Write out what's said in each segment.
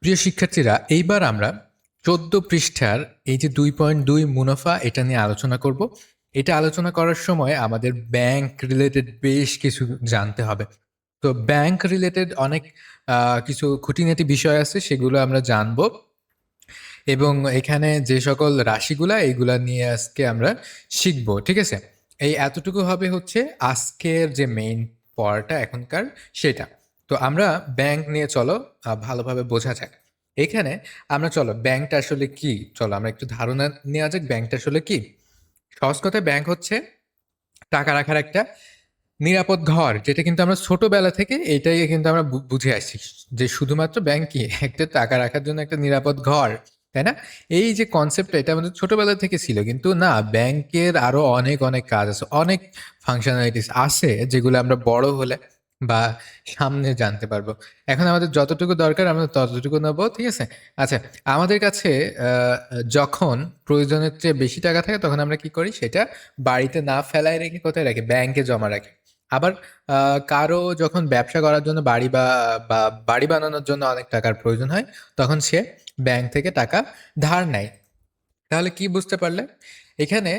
প্রিয় শিক্ষার্থীরা, এইবার আমরা ১৪ পৃষ্ঠার এই যে ২.২ মুনাফা এটা নিয়ে আলোচনা করব। এটা আলোচনা করার সময় আমাদের ব্যাংক রিলেটেড বেশ কিছু জানতে হবে। তো ব্যাংক রিলেটেড অনেক কিছু খুঁটিনাটি বিষয় আছে, সেগুলো আমরা জানবো। এবং এখানে যে সকল রাশিগুলা এইগুলা নিয়ে আজকে আমরা শিখব, ঠিক আছে? এই এতটুকু হবে হচ্ছে আজকের যে মেইন পড়াটা এখনকার, সেটা। তো আমরা ব্যাংক নিয়ে চলো ভালোভাবে বোঝা যাক। এখানে আমরা চলো ব্যাংকটা আসলে কি, চলো আমরা একটু ধারণা নেওয়া যাক ব্যাংকটা আসলে কি। সহজ কথায় ব্যাংক হচ্ছে টাকা রাখার একটা নিরাপদ ঘর, যেটা কিন্তু আমরা ছোটবেলা থেকে এটাই কিন্তু আমরা বুঝে আসছি যে শুধুমাত্র ব্যাংক কি একটা টাকা রাখার জন্য একটা নিরাপদ ঘর, তাই না? এই যে কনসেপ্টটা এটা আমাদের ছোটবেলা থেকে ছিল, কিন্তু না, ব্যাংকের আরো অনেক অনেক কাজ আছে, অনেক ফাংশনালিটিস আছে যেগুলো আমরা বড় হলে বা সামনে জানতে পারবো। এখন আমাদের যতটুকু দরকার আমরা ততটুকু নেবো, ঠিক আছে? আচ্ছা, আমাদের কাছে যখন প্রয়োজনের চেয়ে বেশি টাকা থাকে তখন আমরা কি করি, সেটা বাড়িতে না ফেলায় রেখে কোথায় রাখি? ব্যাংকে জমা রাখি। আবার কারো যখন ব্যবসা করার জন্য বা বাড়ি বানানোর জন্য অনেক টাকার প্রয়োজন হয়, তখন সে ব্যাংক থেকে টাকা ধার নেয়। তাহলে কি বুঝতে পারলে? এখানে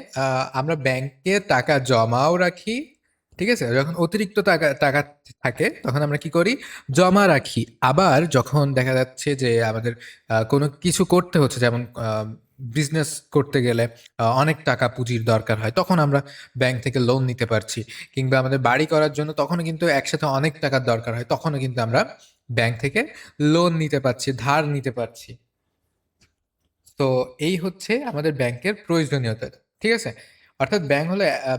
আমরা ব্যাংকে টাকা জমাও রাখি, ঠিক আছে? যখন অতিরিক্ত টাকা টাকা থাকে তখন আমরা কি করি? জমা রাখি। আবার যখন দেখা যাচ্ছে যে আমাদের কোনো কিছু করতে হচ্ছে, যেমন বিজনেস করতে গেলে অনেক টাকা পুঁজির দরকার হয়, তখন আমরা ব্যাংক থেকে লোন নিতে পারছি। কিংবা আমাদের বাড়ি করার জন্য তখনও কিন্তু একসাথে অনেক টাকার দরকার হয়, তখনও কিন্তু আমরা ব্যাংক থেকে লোন নিতে পারছি, ধার নিতে পারছি। তো এই হচ্ছে আমাদের ব্যাংকের প্রয়োজনীয়তা, ঠিক আছে? অর্থাৎ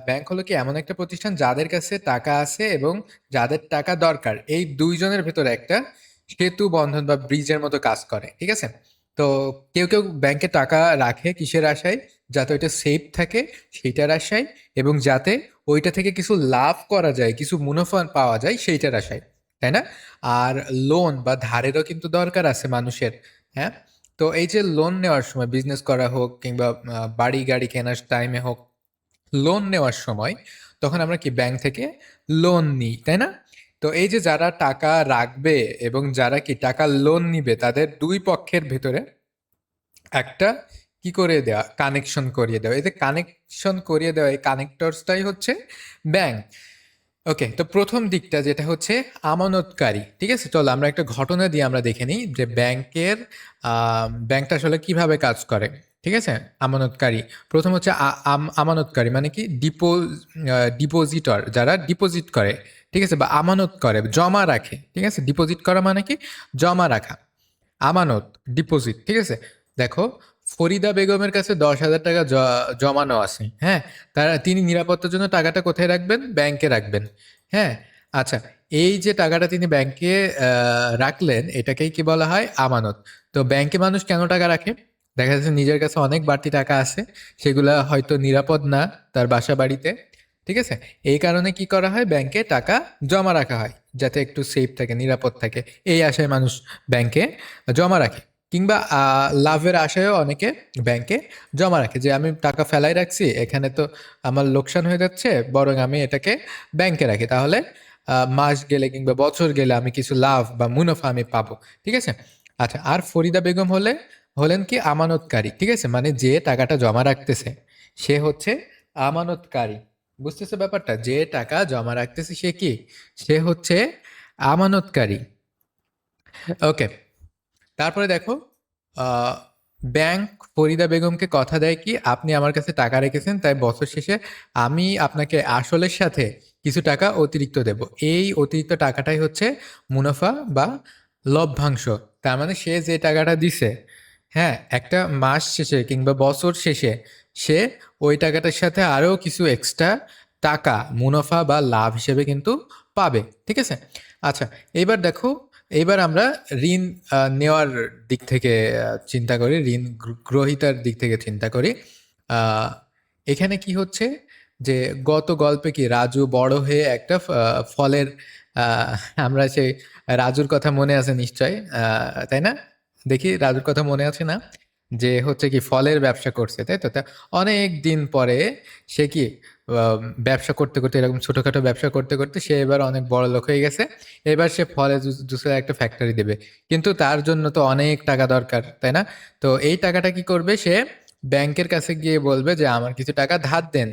ব্যাংক হলো কি এমন একটা প্রতিষ্ঠান যাদের কাছে টাকা আছে এবং যাদের টাকা দরকার, এই দুইজনের ভেতরে একটা সেতু বন্ধন বা ব্রিজের মতো কাজ করে, ঠিক আছে? তো কেউ কেউ ব্যাংকে টাকা রাখে কিসের আশায়? যাতে ওইটা সেফ থাকে সেইটার আশায়, এবং যাতে ওইটা থেকে কিছু লাভ করা যায়, কিছু মুনাফা পাওয়া যায় সেইটার আশায়, তাই না? আর লোন বা ধারেরও কিন্তু দরকার আছে মানুষের, হ্যাঁ? তো এই যে লোন নেওয়ার সময়, বিজনেস করা হোক কিংবা বাড়ি গাড়ি কেনার টাইমে হোক, লোন নেওয়ার সময় তখন আমরা কি ব্যাংক থেকে লোন নিই, তাই না? তো এই যে যারা টাকা রাখবে এবং যারা কি টাকা লোন নিবে, তাদের দুই পক্ষের ভেতরে একটা কি করে দেওয়া, কানেকশন করিয়ে দেওয়া। এই যে কানেকশন করিয়ে দেওয়া, এই কানেক্টরসটাই হচ্ছে ব্যাংক। ওকে, তো প্রথম দিকটা যেটা হচ্ছে আমানতকারী, ঠিক আছে? চলো আমরা একটা ঘটনা দিয়ে আমরা দেখে নিই যে ব্যাংকটা আসলে কিভাবে কাজ করে, ঠিক আছে? আমানতকারী, প্রথম হচ্ছে আমানতকারী মানে কি? ডিপোজিটর, যারা ডিপোজিট করে, ঠিক আছে, বা আমানত করে, জমা রাখে, ঠিক আছে? ডিপোজিট করা মানে কি? জমা রাখা। আমানত, ডিপোজিট, ঠিক আছে? দেখো, ফরিদা বেগমের কাছে ১০,০০০ টাকা জমানো আছে, হ্যাঁ? তিনি নিরাপত্তার জন্য টাকাটা কোথায় রাখবেন? ব্যাংকে রাখবেন, হ্যাঁ? আচ্ছা, এই যে টাকাটা তিনি ব্যাংকে রাখলেন, এটাকেই কি বলা হয়? আমানত। তো ব্যাংকে মানুষ কেন টাকা রাখে? দেখা যাচ্ছে নিজের কাছে অনেক বাড়তি টাকা আছে, সেগুলা হয়তো নিরাপদ না তার বাসা বাড়িতে, ঠিক আছে? এই কারণে কি করা হয়? ব্যাংকে টাকা জমা রাখা হয়, যাতে একটু সেফ থাকে, নিরাপদ থাকে। এই আশায় মানুষ ব্যাংকে জমা রাখে। কিংবা লাভের আশায়ও অনেকে ব্যাংকে জমা রাখে, যে আমি টাকা ফেলাই রাখছি, এখানে তো আমার লোকসান হয়ে যাচ্ছে, বরং আমি এটাকে ব্যাংকে রাখি, তাহলে মাস গেলে কিংবা বছর গেলে আমি কিছু লাভ বা মুনাফা আমি পাবো, ঠিক আছে? আচ্ছা, আর ফরিদা বেগম হলেন কি? আমানতকারী, ঠিক আছে? মানে যে টাকাটা জমা রাখতেছে সে হচ্ছে আমানতকারী। বুঝতেছে ব্যাপারটা? যে টাকা জমা রাখতেছে সে কি? সে হচ্ছে আমানতকারী। ওকে, তারপরে দেখো, আহ, ব্যাংক ফরিদা বেগমকে কথা দেয় কি, আপনি আমার কাছে টাকা রেখেছেন, তাই বছর শেষে আমি আপনাকে আসলের সাথে কিছু টাকা অতিরিক্ত দেব। এই অতিরিক্ত টাকাটাই হচ্ছে মুনাফা বা লভ্যাংশ। তার মানে সে যে টাকাটা দিছে, হ্যাঁ, একটা মাস শেষে কিংবা বছর শেষে সে ওই টাকাটার সাথে আরো কিছু এক্সট্রা টাকা মুনাফা বা লাভ হিসেবে কিন্তু পাবে, ঠিক আছে? আচ্ছা, এবার দেখো, এইবার আমরা ঋণ নেওয়ার দিক থেকে চিন্তা করি, ঋণ গ্রহীতার দিক থেকে চিন্তা করি। আহ, এখানে কি হচ্ছে যে গত গল্পে কি রাজু বড় হয়ে একটা ফলের, আহ, আমরা সেই রাজুর কথা মনে আছে নিশ্চয়, তাই না? দেখি রাজুর কথা মনে আছে না? যে হচ্ছে কি ফলের ব্যবসা করছে, তাই তো? তা অনেক দিন পরে সে কি ব্যবসা করতে করতে, এরকম ছোটখাটো ব্যবসা করতে করতে সে এবার অনেক বড় লোক হয়ে গেছে। এবার সে ফলের জুসের একটা ফ্যাক্টরি দেবে, কিন্তু তার জন্য তো অনেক টাকা দরকার, তাই না? তো এই টাকাটা কি করবে সে, ব্যাংকের কাছে গিয়ে বলবে যে আমার কিছু টাকা ধার দেন।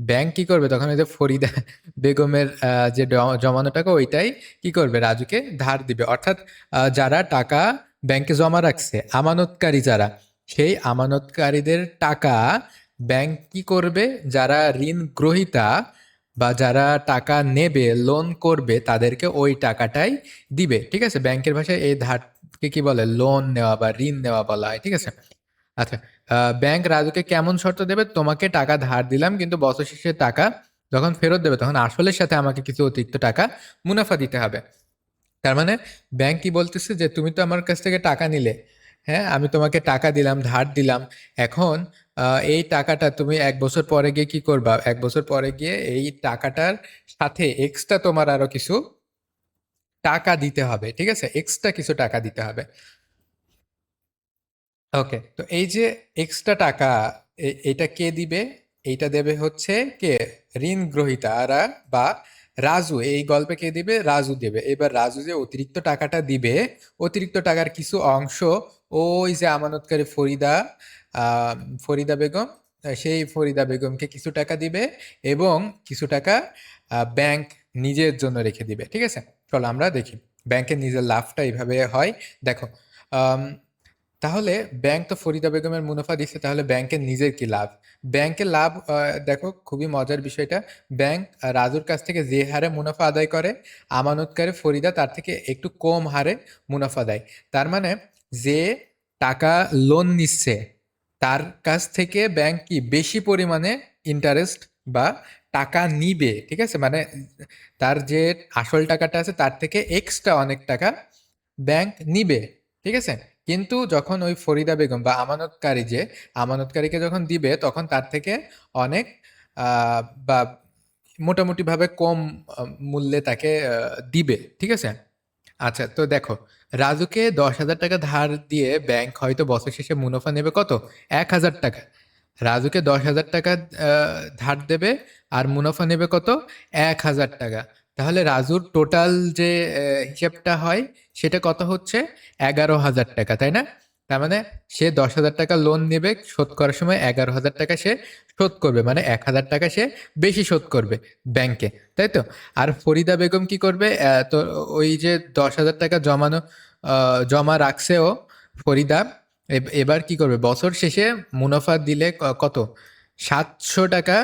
ব্যাংক কি করবে তখন, ওই যে ফরিদা বেগমের যে জমানো টাকা ওইটাই কি করবে, রাজুকে ধার দিবে। অর্থাৎ যারা টাকা ব্যাংকে জমা রাখছে, আমানতকারী যারা, সেই আমানতকারীদের টাকা ব্যাংক কি করবে, যারা ঋণ গ্রহীতা বা যারা টাকা নেবে, লোন করবে, তাদেরকে ওই টাকাটাই দিবে। ঠিক আছে, ব্যাংকের ভাষায় এই ধারকে কি বলে, লোন নেওয়া বা ঋণ নেওয়া বলা হয়। ঠিক আছে। আচ্ছা, ব্যাংক রাজুকে কেমন শর্ত দেবে, তোমাকে টাকা ধার দিলাম, কিন্তু বছর শেষে টাকা যখন ফেরত দেবে তখন আসলের সাথে আমাকে কিছু অতিরিক্ত টাকা মুনাফা দিতে হবে। তার মানে ব্যাংক কি বলতেছে যে তুমি তো আমার কাছ থেকে টাকা নিলে, হ্যাঁ, আমি তোমাকে টাকা দিলাম, ধার দিলাম। এখন এই টাকাটা তুমি 1 বছর পরে গিয়ে কি করবা, 1 বছর পরে গিয়ে এই টাকাটার সাথে এক্সট্রা তোমার আরো কিছু টাকা দিতে হবে। ঠিক আছে, এক্সট্রা কিছু টাকা দিতে হবে। ওকে, তো এই যে এক্সট্রা টাকা, এটা কে দিবে? এইটা দেবে হচ্ছে কে, ঋণ গ্রহীতারা বা রাজু। এই গল্পে কে দিবে, রাজু দেবে। এবার রাজু যে অতিরিক্ত টাকাটা দিবে, অতিরিক্ত টাকার কিছু অংশ ওই যে আমানতকারী ফরিদা, আহ, ফরিদা বেগম, সেই ফরিদা বেগমকে কিছু টাকা দিবে, এবং কিছু টাকা ব্যাংক নিজের জন্য রেখে দিবে। ঠিক আছে, চলো আমরা দেখি ব্যাংকের নিজের লাভটা এইভাবে হয়। দেখো, তাহলে ব্যাংক তো ফরিদা বেগমের মুনাফা দিচ্ছে, তাহলে ব্যাংকের নিজের কি লাভ? ব্যাংকের লাভ, দেখো খুবই মজার বিষয়টা। ব্যাংক রাজুর কাছ থেকে যে হারে মুনাফা আদায় করে, আমানতকারী ফরিদা তার থেকে একটু কম হারে মুনাফা দেয়। তার মানে যে টাকা লোন নিচ্ছে তার কাছ থেকে ব্যাংক কি বেশি পরিমাণে ইন্টারেস্ট বা টাকা নিবে। ঠিক আছে, মানে তার যে আসল টাকাটা আছে তার থেকে এক্সট্রা অনেক টাকা ব্যাংক নিবে। ঠিক আছে, কিন্তু যখন ওই ফরিদা বেগম বা আমানতকারী, যে আমানতকারীকে যখন দিবে তখন তার থেকে অনেক বা মোটামুটি ভাবে কম মূল্যে তাকে দিবে। ঠিক আছে। আচ্ছা, তো দেখো, রাজুকে 10,000 টাকা ধার দিয়ে ব্যাংক হয়তো বছর শেষে মুনাফা নেবে কত, 1,000 টাকা। রাজুকে 10,000 টাকা ধার দেবে, আর মুনাফা নেবে কত, 1,000 টাকা। তাহলে রাজুর টোটাল যে হিসাবটা হয় সেটা কত হচ্ছে, 11,000 টাকা, তাই না? তার মানে সে 10,000 টাকা লোন নেবে, শোধ করার সময় 11,000 টাকা সে শোধ করবে, মানে 1,000 টাকা সে বেশি শোধ করবে ব্যাংকে, তাই তো? আর ফরিদা বেগম কি করবে, তো ওই যে 10,000 টাকা জমা রাখছে ও, ফরিদা, এবার কি করবে, বছর শেষে মুনাফা দিলে কত, 700 টাকা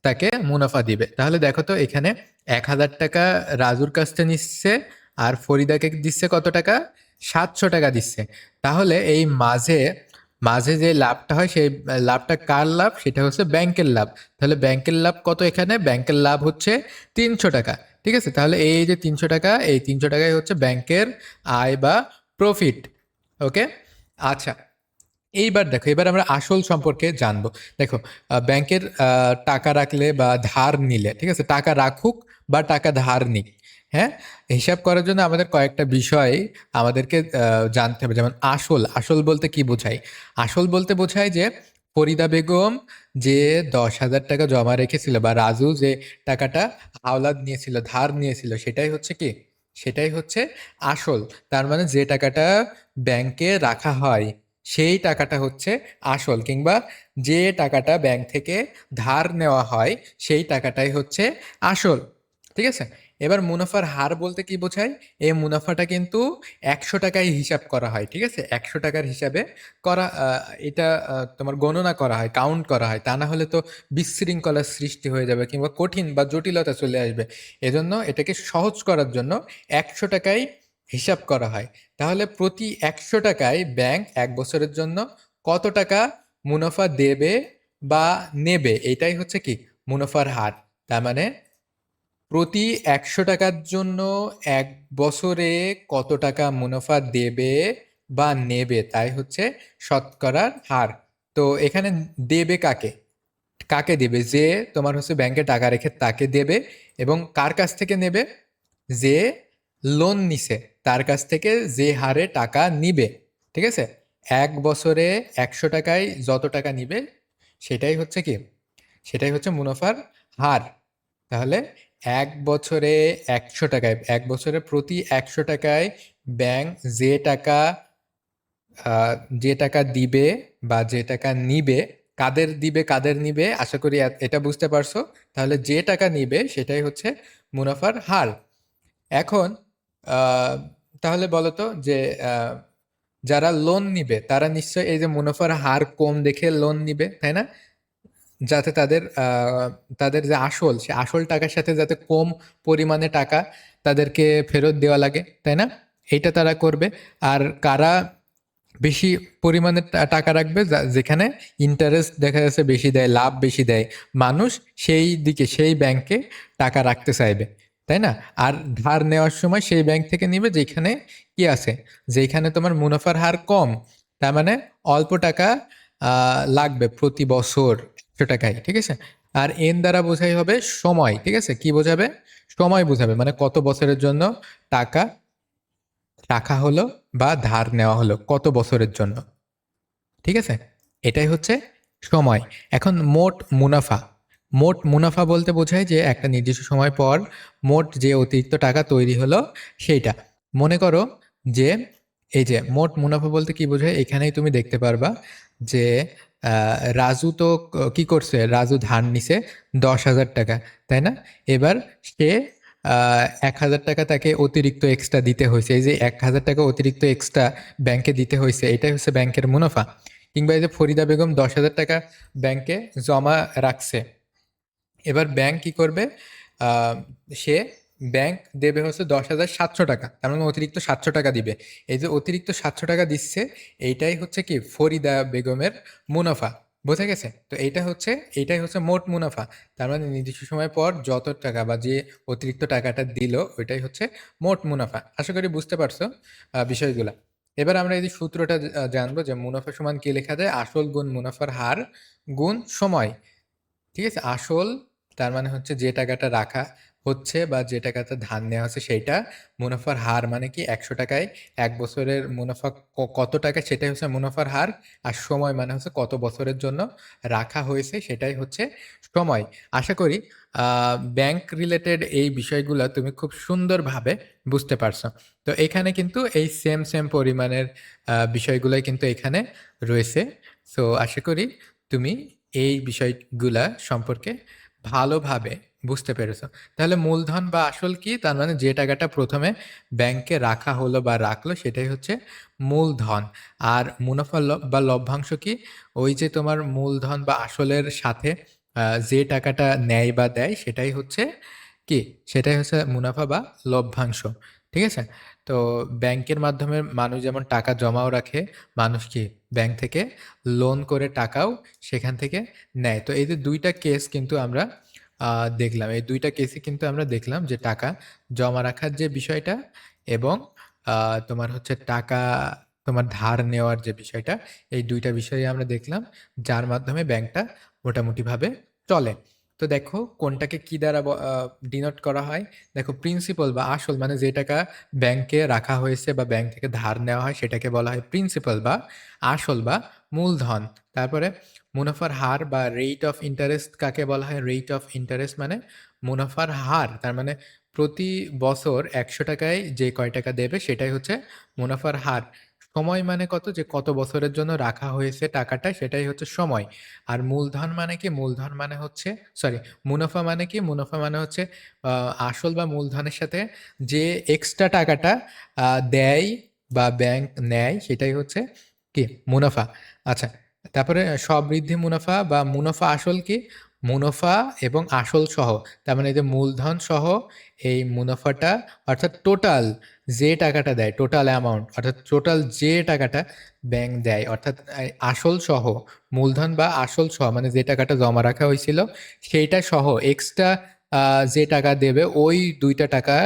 তাকে মুনাফা দিবে। তাহলে দেখো তো এখানে 1,000 টাকা রাজুর কাছ থেকে নিচ্ছে, আর ফরিদাকে দিচ্ছে কত টাকা, 700 টাকা দিচ্ছে। তাহলে এই মাঝে মাঝে যে লাভটা হয়, সেই লাভটা কার লাভ, সেটা হচ্ছে ব্যাংকের লাভ। তাহলে ব্যাংকের লাভ কত, এখানে ব্যাংকের লাভ হচ্ছে 300 টাকা। ঠিক আছে, তাহলে এই যে 300 টাকা, এই 300 টাকাই হচ্ছে ব্যাংকের আয় বা প্রফিট। ওকে। আচ্ছা, এইবার দেখো, এবার আমরা আসল সম্পর্কে জানবো। দেখো, ব্যাংকের টাকা রাখলে বা ধার নিলে, ঠিক আছে, টাকা রাখুক বা টাকা ধার নিক, হ্যাঁ, হিসাব করার জন্য আমাদের কয়েকটা বিষয় আমাদেরকে জানতে হবে। যেমন আসল, আসল বলতে কি বোঝায়? আসল বলতে বোঝায় যে ফরিদা বেগম যে 10,000 টাকা জমা রেখেছিল, বা রাজু যে টাকাটা হাওলাত নিয়েছিল, ধার নিয়েছিল, সেটাই হচ্ছে কি, সেটাই হচ্ছে আসল। তার মানে যে টাকাটা ব্যাংকে রাখা হয় সেই টাকাটা হচ্ছে আসল, কিংবা যে টাকাটা ব্যাংক থেকে ধার নেওয়া হয় সেই টাকাটাই হচ্ছে আসল। ঠিক আছে। এবার মুনাফার হার বলতে কি বোঝায়? এই মুনাফাটা কিন্তু 100 টাকায় হিসাব করা হয়। ঠিক আছে, 100 টাকার হিসাবে করা, এটা তোমার গণনা করা হয়, কাউন্ট করা হয়। তা না হলে তো বিশৃঙ্খলার সৃষ্টি হয়ে যাবে, কিংবা কঠিন বা জটিলতা চলে আসবে। এজন্য এটাকে সহজ করার জন্য 100 টাকায় হিসাব করা হয়। তাহলে প্রতি 100 টাকায় ব্যাংক 1 বছরের জন্য কত টাকা মুনাফা দেবে বা নেবে, এটাই হচ্ছে কি, মুনাফার হার। তার মানে প্রতি 100 টাকার জন্য 1 বছরে কত টাকা মুনাফা দেবে বা নেবে, তাই হচ্ছে শতকরার হার। তো এখানে দেবে কাকে, কাকে দেবে, যে তোমার হচ্ছে ব্যাংকে টাকা রেখে তাকে দেবে। এবং কার কাছ থেকে নেবে, যে লোন নিছে তার কাছ থেকে যে হারে টাকা নিবে। ঠিক আছে, এক বছরে 100 টাকায় যত টাকা নিবে সেটাই হচ্ছে কি, সেটাই হচ্ছে মুনাফার হার। তাহলে এক বছরে 100 টাকায়, এক বছরে প্রতি 100 টাকায় ব্যাংক যে টাকা যে টাকা দিবে বা যে টাকা নিবে, কাদের দিবে কাদের নিবে আশা করি এটা বুঝতে পারছো। তাহলে যে টাকা নিবে সেটাই হচ্ছে মুনাফার হার। এখন আহ, তাহলে বলো তো যে আহ, যারা লোন নিবে তারা নিশ্চয়ই এই যে মুনাফার হার কম দেখে লোন নিবে, তাই না? যাতে তাদের যে আসল, সে আসল টাকার সাথে যাতে কম পরিমাণে টাকা তাদেরকে ফেরত দেওয়া লাগে, তাই না? এইটা তারা করবে। আর কারা বেশি পরিমাণে টাকা রাখবে, যেখানে ইন্টারেস্ট দেখা যাচ্ছে বেশি দেয়, লাভ বেশি দেয়, মানুষ সেই দিকে, সেই ব্যাংকে টাকা রাখতে চাইবে, তাই না? আর ধার নেওয়ার সময় সেই ব্যাংক থেকে নিবে যেখানে কি আছে, যেখানে তোমার মুনাফার হার কম, তার মানে অল্প টাকা লাগবে প্রতি বছর 100 টাকায়, ঠিক আছে? আর এন দ্বারা বোঝাই হবে সময়, ঠিক আছে? কি বোঝাবে? সময় বোঝাবে, মানে কত বছরের জন্য টাকা রাখা হলো বা ধার নেওয়া হলো, কত বছরের জন্য, ঠিক আছে? এটাই হচ্ছে সময়। এখন মোট মুনাফা, মোট মুনাফা বলতে বোঝায় যে একটা নির্দিষ্ট সময় পর মোট যে অতিরিক্ত টাকা তৈরি হলো সেইটা। মনে করো যে এই যে মোট মুনাফা বলতে কি বোঝায়, এখানেই তুমি দেখতে পারবা যে রাজু তো কি করছে, রাজু ধার নিছে 10,000 টাকা, তাই না? এবার সে 1,000 টাকা তাকে অতিরিক্ত এক্সট্রা দিতে হয়েছে, এই যে 1,000 টাকা অতিরিক্ত এক্সট্রা ব্যাংকে দিতে হয়েছে, এটাই হচ্ছে ব্যাংকের মুনাফা। কিংবা এই যে ফরিদা বেগম 10,000 টাকা ব্যাংকে জমা রাখছে, এবার ব্যাংক কি করবে, আহ, সে ব্যাংক দেবে হচ্ছে 10,700 টাকা, তার মানে অতিরিক্ত 700 টাকা দিবে। এই যে অতিরিক্ত 700 টাকা দিচ্ছে, এইটাই হচ্ছে কি ফরিদা বেগমের মুনাফা। বোঝা গেছে? তো এইটাই হচ্ছে মোট মুনাফা। তার মানে নির্দিষ্ট সময় পর যত টাকা বা যে অতিরিক্ত টাকাটা দিল ওইটাই হচ্ছে মোট মুনাফা। আশা করি বুঝতে পারছো বিষয়গুলা। এবার আমরা এই যে সূত্রটা জানবো যে মুনাফা সমান কি লেখা যায়, আসল গুণ মুনাফার হার গুণ সময়। ঠিক আছে? আসল তার মানে হচ্ছে যে টাকাটা রাখা হচ্ছে বা যে টাকাটা ধার নেওয়া হচ্ছে সেইটা। মুনাফার হার মানে কি, 100 টাকায় এক বছরের মুনাফা কত টাকা সেটাই হচ্ছে মুনাফার হার। আর সময় মানে হচ্ছে কত বছরের জন্য রাখা হয়েছে সেটাই হচ্ছে সময়। আশা করি ব্যাংক রিলেটেড এই বিষয়গুলো তুমি খুব সুন্দরভাবে বুঝতে পারছো। তো এখানে কিন্তু এই সেম সেম পরিমাণের বিষয়গুলোই কিন্তু এখানে রয়েছে। সো আশা করি তুমি এই বিষয়গুলা সম্পর্কে ভালোভাবে বুঝতে পেরেছো। তাহলে মূলধন বা আসল কি, তার মানে যে টাকাটা প্রথমে ব্যাংকে রাখা হলো বা রাখলো সেটাই হচ্ছে মূলধন। আর মুনাফা বা লভ্যাংশ কি, ওই যে তোমার মূলধন বা আসলের সাথে যে টাকাটা নেয় বা দেয় সেটাই হচ্ছে কি, সেটাই হচ্ছে মুনাফা বা লভ্যাংশ। ঠিক আছে? তো ব্যাংকের মাধ্যমে মানুষ যেমন টাকা জমাও রাখে, মানুষ কি ব্যাংক থেকে লোন করে টাকাও সেখান থেকে নেয়। তো এই যে দুইটা কেস কিন্তু আমরা দেখলাম, এই দুইটা কেসে কিন্তু আমরা দেখলাম যে টাকা জমা রাখার যে বিষয়টা এবং তোমার হচ্ছে টাকা তোমার ধার নেওয়ার যে বিষয়টা, এই দুইটা বিষয়ে আমরা দেখলাম যার মাধ্যমে ব্যাংকটা মোটামুটিভাবে চলে। তো দেখো কোনটাকে কি দ্বারা ডিনোট করা হয়। দেখো প্রিন্সিপাল বা আসল, মানে যে টাকা ব্যাংকে রাখা হয়েছে বা ব্যাংক থেকে ধার নেওয়া হয় সেটাকে বলা হয় প্রিন্সিপাল বা আসল বা মূলধন। তারপরে মুনাফার হার বা রেট অফ ইন্টারেস্ট কাকে বলা হয়, রেট অফ ইন্টারেস্ট মানে মুনাফার হার। তার মানে প্রতি বছর 100 টাকায় যে কয় টাকা দেবে সেটাই হচ্ছে মুনাফার হার। সময় মানে কত, যে কত বছরের জন্য রাখা হয়েছে টাকাটা সেটাই হচ্ছে সময়। আর মূলধন মানে কি, মূলধন মানে হচ্ছে, সরি, মুনাফা মানে কি, মুনাফা মানে হচ্ছে আসল বা মূলধনের সাথে যে এক্সট্রা টাকাটা দেয় বা ব্যাংক নেয় সেটাই হচ্ছে কি মুনাফা। আচ্ছা, তারপরে সবৃদ্ধি মুনাফা বা মুনাফা আসল কি, মুনাফা এবং আসল সহ, তার মানে এই যে মূলধন সহ এই মুনাফাটা, অর্থাৎ টোটাল যে টাকাটা দেয়, টোটাল অ্যামাউন্ট, অর্থাৎ টোটাল যে টাকাটা ব্যাংক দেয়, অর্থাৎ আসল সহ, মূলধন বা আসল সহ মানে যে টাকাটা জমা রাখা হয়েছিল সেইটা সহ এক্সট্রা যে টাকা দেবে, ওই দুইটা টাকা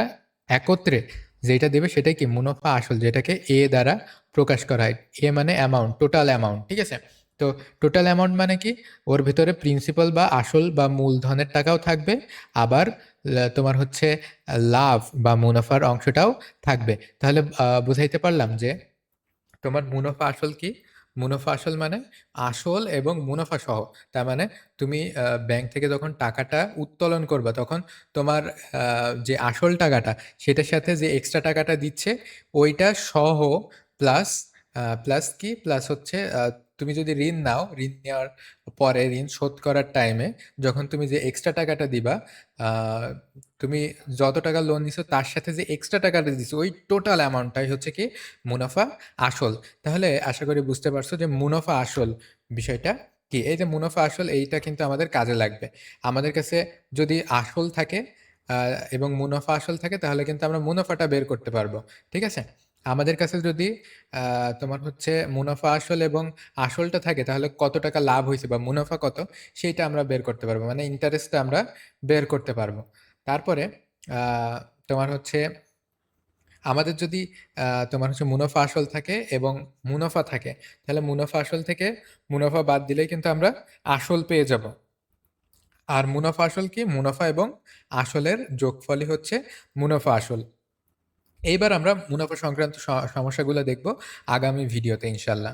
একত্রে যেটা দেবে সেটাই কি মুনাফা আসল, যেটাকে এ দ্বারা প্রকাশ করা হয়। এ মানে অ্যামাউন্ট, টোটাল অ্যামাউন্ট। ঠিক আছে? তো টোটাল অ্যামাউন্ট মানে কি, ওর ভিতরে প্রিন্সিপাল বা আসল বা মূলধনের টাকাও থাকবে, আবার তোমার হচ্ছে লাভ বা মুনাফার অংশটাও থাকবে। তাহলে বুঝাইতে পারলাম যে তোমার মুনাফা আসল কি, মুনাফা আসল মানে আসল এবং মুনাফা সহ। তার মানে তুমি ব্যাংক থেকে যখন টাকাটা উত্তোলন করবা তখন তোমার যে আসল টাকাটা সেটার সাথে যে এক্সট্রা টাকাটা দিচ্ছে ওইটা সহ প্লাস প্লাস কি প্লাস হচ্ছে তুমি যদি ঋণ নাও, ঋণ নেওয়ার পরে ঋণ শোধ করার টাইমে যখন তুমি যে এক্সট্রা টাকাটা দিবা, আহ, তুমি যত টাকা লোন নিছো তার সাথে যে এক্সট্রা টাকাটা দিছো ওই টোটাল অ্যামাউন্টটাই হচ্ছে কি মুনাফা আসল। তাহলে আশা করি বুঝতে পারছো যে মুনাফা আসল বিষয়টা কি। এই যে মুনাফা আসল এইটা কিন্তু আমাদের কাজে লাগবে। আমাদের কাছে যদি আসল থাকে এবং মুনাফা আসল থাকে তাহলে কিন্তু আমরা মুনাফাটা বের করতে পারবো। ঠিক আছে? আমাদের কাছে যদি তোমার হচ্ছে মুনাফা আসল এবং আসলটা থাকে তাহলে কত টাকা লাভ হয়েছে বা মুনাফা কত সেইটা আমরা বের করতে পারবো, মানে ইন্টারেস্টটা আমরা বের করতে পারবো। তারপরে আহ, তোমার হচ্ছে আমাদের যদি তোমার হচ্ছে মুনাফা আসল থাকে এবং মুনাফা থাকে তাহলে মুনাফা আসল থেকে মুনাফা বাদ দিলেই কিন্তু আমরা আসল পেয়ে যাব। আর মুনাফা আসল কি? মুনাফা এবং আসলের যোগফলই হচ্ছে মুনাফা আসল। এইবার আমরা মুনাফা সংক্রান্ত সমস্যাগুলো দেখব আগামী ভিডিওতে ইনশাল্লাহ।